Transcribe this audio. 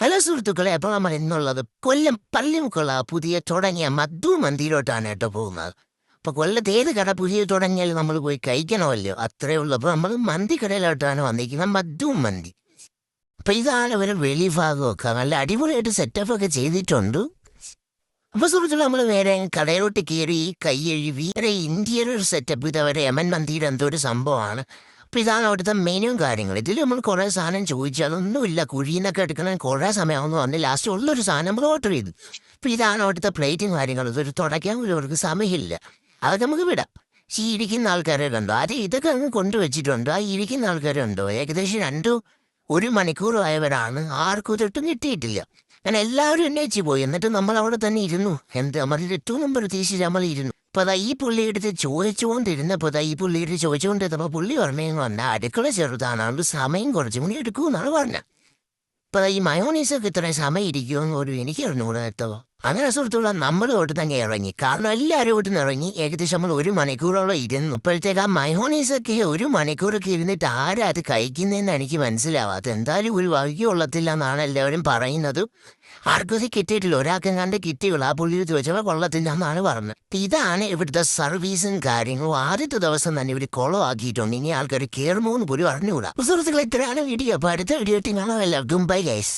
Hello സുഹൃത്തുക്കളെ, അപ്പോൾ നമ്മൾ ഇന്നുള്ളത് കൊല്ലം പള്ളിമുക്കുള്ള പുതിയ തുടങ്ങിയ മദ്ദു മന്തിയിലോട്ടാണ് കേട്ടോ പോകുന്നത്. അപ്പോൾ കൊല്ലത്ത് ഏത് കട പുതിയ തുടങ്ങിയാലും നമ്മൾ പോയി കഴിക്കണമല്ലോ, അത്രേ ഉള്ളൂ. അപ്പോൾ നമ്മൾ മന്തി കടയിലോട്ടാണ് വന്നിരിക്കുന്നത്, മദ്ദു മന്തി. അപ്പോൾ ഇതാണ് ഒരു വെളിഭാഗമൊക്കെ നല്ല അടിപൊളിയായിട്ട് സെറ്റപ്പ് ഒക്കെ ചെയ്തിട്ടുണ്ട്. അപ്പോൾ സുഹൃത്തുക്കൾ, നമ്മൾ വേറെ കടയിലോട്ട് കയറി കൈ എഴുതി വേറെ ഇന്ത്യയുടെ ഒരു സെറ്റപ്പ്. ഇതവരെ യമൻ മന്തിയുടെ എന്തോ ഒരു സംഭവമാണ്. അപ്പോൾ ഇതാണ് അവിടുത്തെ മെനുവും കാര്യങ്ങൾ. ഇതിൽ നമ്മൾ കുറേ സാധനം ചോദിച്ചു, അതൊന്നുമില്ല, കുഴിന്നൊക്കെ എടുക്കണം കുറേ സമയമാണെന്ന് പറഞ്ഞ് ലാസ്റ്റ് ഉള്ളൊരു സാധനം നമ്മൾ ഓർഡർ ചെയ്തു. അപ്പോൾ ഇതാണ് അവിടുത്തെ പ്ലേറ്റും കാര്യങ്ങളും. ഇതൊരു തുടയ്ക്കാൻ പോലും അവർക്ക് സമയമില്ല, അത് നമുക്ക് വിടാം. പക്ഷേ ഈ ഇരിക്കുന്ന ആൾക്കാരെ കണ്ടോ, അത് ഇതൊക്കെ അങ്ങ് കൊണ്ടുവച്ചിട്ടുണ്ടോ? ആ ഇരിക്കുന്ന ആൾക്കാരുണ്ടോ ഏകദേശം 1 മണിക്കൂർ ആയവരാണ്, ആർക്കും ഇതൊട്ടും കിട്ടിയിട്ടില്ല. അങ്ങനെ എല്ലാവരും എണ്ണേച്ച് പോയി. എന്നിട്ട് നമ്മൾ അവിടെ തന്നെ ഇരുന്നു. നമ്മൾ ഏറ്റവും മുമ്പ് പ്രതീക്ഷിച്ച് നമ്മൾ ഇരുന്നു. അപ്പോൾ അതാ ഈ പുള്ളിയെടുത്ത് ചോദിച്ചുകൊണ്ടിരുന്നപ്പോൾ ഈ പുള്ളിയെടുത്ത് ചോദിച്ചുകൊണ്ടിരുന്നപ്പോൾ പുള്ളി പറഞ്ഞെന്ന് പറഞ്ഞാൽ അടുക്കള ചെറുതാണ്, അതുകൊണ്ട് സമയം കുറച്ചും കൂടി എടുക്കുമെന്നാണ് പറഞ്ഞത്. അപ്പോൾ ഈ മയോണീസൊക്കെ ഇത്രയും സമയം ഇരിക്കുമെന്ന് പോലും എനിക്ക് അറിഞ്ഞുകൂടാ കേട്ടോ. അങ്ങനെ സുഹൃത്തുക്കളെ, നമ്മൾ തൊട്ട് തന്നെ ഇറങ്ങി. കാരണം എല്ലാവരും തൊട്ട് നിന്ന് ഇറങ്ങി. ഏകദേശം നമ്മൾ 1 മണിക്കൂറോളം ഇരുന്നു. ഇപ്പോഴത്തേക്ക് ആ മയോണീസൊക്കെ 1 മണിക്കൂറൊക്കെ ഇരുന്നിട്ട് ആരാ അത് കഴിക്കുന്നതെന്ന് എനിക്ക് മനസ്സിലാവാത്ത. എന്തായാലും ഒരു വകയും കൊള്ളത്തില്ല എന്നാണ് എല്ലാവരും പറയുന്നത്. ആർക്കും അത് കിട്ടിയിട്ടില്ല, ഒരാൾക്കെങ്ങാണ്ട് കിട്ടിയുള്ളൂ. ആ പുള്ളിയിൽ ചോദിച്ചപ്പോൾ കൊള്ളത്തില്ല എന്നാണ് പറഞ്ഞത്. ഇതാണ് ഇവിടുത്തെ സർവീസും കാര്യങ്ങളും. ആദ്യത്തെ ദിവസം തന്നെ ഇവർ കുളമാക്കിയിട്ടുണ്ട്. ഇനി ആൾക്കാർ കയറുമോന്ന് പോലും അറിഞ്ഞുകൂടാ. സുഹൃത്തുക്കളെ, ഇത്രയാണ് വീഡിയോ. അപ്പോൾ അടുത്ത വീഡിയോ കാണാമല്ലോ. Bye guys.